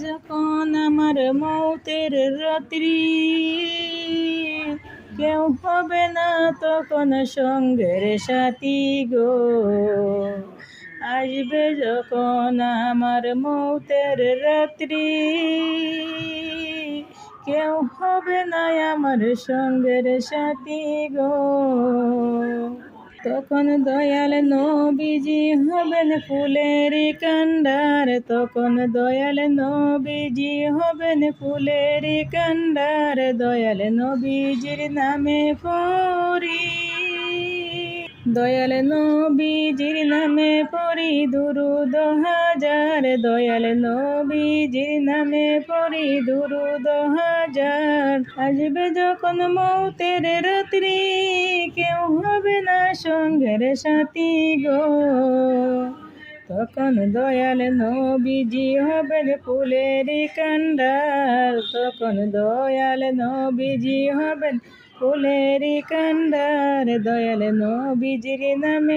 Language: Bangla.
যখন আমার মৌতের রাত্রি, কেউ হবে না তখন সঙ্গের সাথী গো। আসবে যখন আমার মৌতের রাত্রি, কেউ হবে না আমার সঙ্গের সাথী গো। তখন দয়াল নবীজি হবেন ফুলের কান্ডার, তখন দয়াল নবীজি হবেন ফুলের কান্ডার। দয়াল নবীজির নামে পড়ি, দয়াল নবীজির নামে পড়ি দুরূদ হাজার। দয়াল নবীজির নামে পড়ি দুরূদ হাজার। আসবে যখন মৌতের রাত্রি, কেউ হবে না সঙ্গের সাথী গো। তখন দয়াল নবীজি হবেন ফুলের কান্ডার, তখন দয়াল নবীজি হবেন ফুলের কান্ডার। দয়াল নবীজির নামে